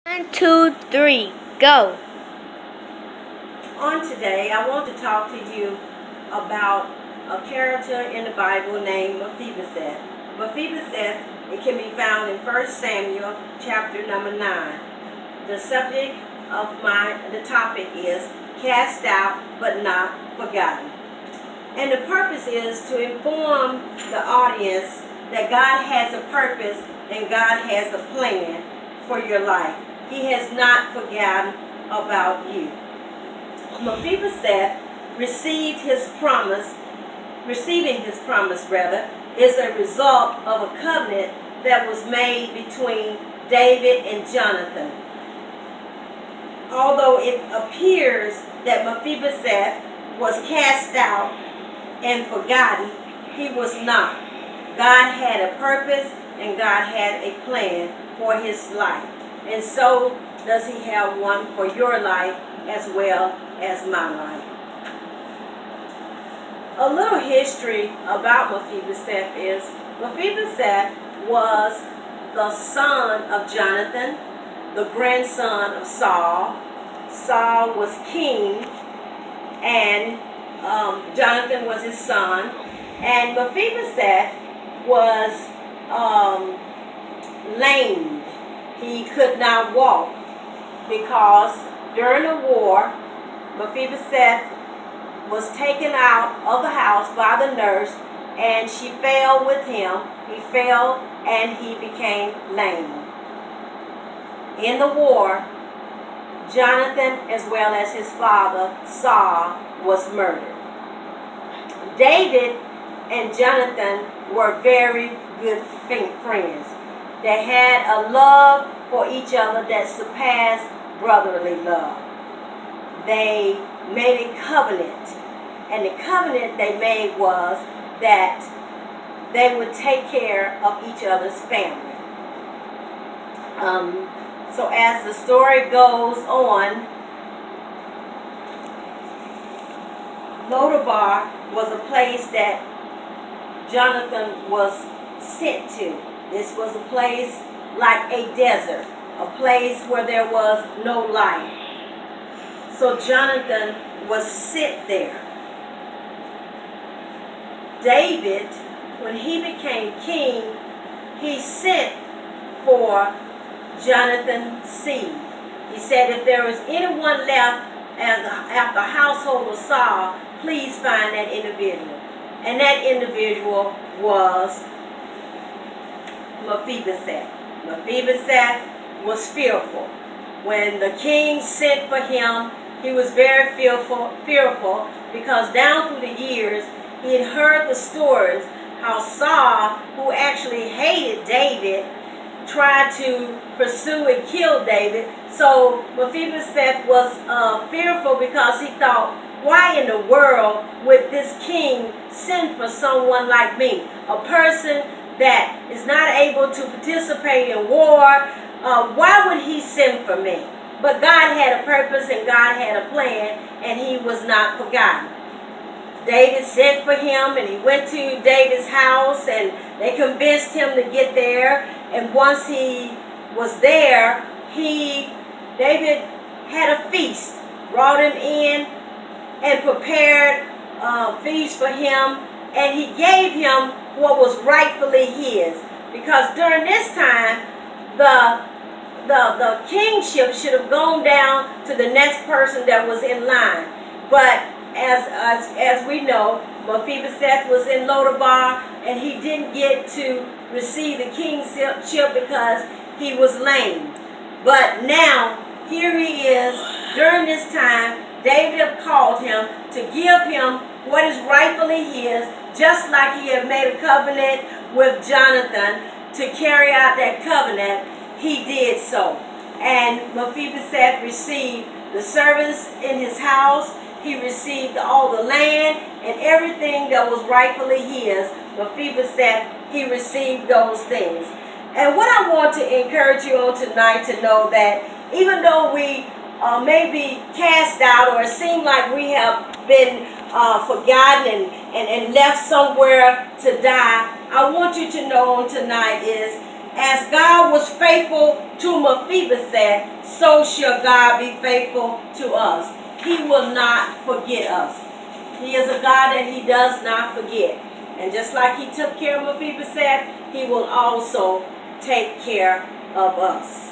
One, two, three, go. On today, I want to talk to you about a character in the Bible named Mephibosheth. Mephibosheth, it can be found in 1 Samuel chapter number 9. The subject of the topic is cast out but not forgotten. And the purpose is to inform the audience that God has a purpose and God has a plan for your life. He has not forgotten about you. Mephibosheth receiving his promise is a result of a covenant that was made between David and Jonathan. Although it appears that Mephibosheth was cast out and forgotten, he was not. God had a purpose and God had a plan for his life. And so does he have one for your life as well as my life. A little history about Mephibosheth is Mephibosheth was the son of Jonathan, the grandson of Saul. Saul was king and Jonathan was his son. And Mephibosheth was lame. He could not walk because during the war, Mephibosheth was taken out of the house by the nurse and she fell with him. He fell and he became lame. In the war, Jonathan as well as his father Saul was murdered. David and Jonathan were very good friends. They had a love for each other that surpassed brotherly love. They made a covenant, and the covenant they made was that they would take care of each other's family. So as the story goes on, Lodabar was a place that Jonathan was sent to. This was a place like a desert, a place where there was no life. So Jonathan was sent there. David, when he became king, he sent for Jonathan's seed. He said, if there is anyone left after the household of Saul, please find that individual. And that individual was Mephibosheth. Mephibosheth was fearful. When the king sent for him, he was very fearful because down through the years, he had heard the stories how Saul, who actually hated David, tried to pursue and kill David. So Mephibosheth was fearful because he thought, why in the world would this king send for someone like me? A person that is not able to participate in war. Why would he send for me? But God had a purpose and God had a plan, and he was not forgotten. David sent for him, and he went to David's house, and they convinced him to get there. And once he was there, David had a feast, brought him in, and prepared a feast for him, and he gave him what was rightfully his. Because during this time, the kingship should have gone down to the next person that was in line. But as we know, Mephibosheth was in Lodabar, and he didn't get to receive the kingship because he was lame. But now, here he is. During this time, David had called him to give him what is rightfully his, just like he had made a covenant with Jonathan to carry out that covenant. He did so. And Mephibosheth received the servants in his house. He received all the land and everything that was rightfully his. Mephibosheth, he received those things. And what I want to encourage you on tonight to know that even though we may be cast out or it seem like we have been forgotten and left somewhere to die, I want you to know on tonight is As God was faithful to Mephibosheth, so shall God be faithful to us. He will not forget us. He is a God that he does not forget. And just like he took care of Mephibosheth, he will also take care of us.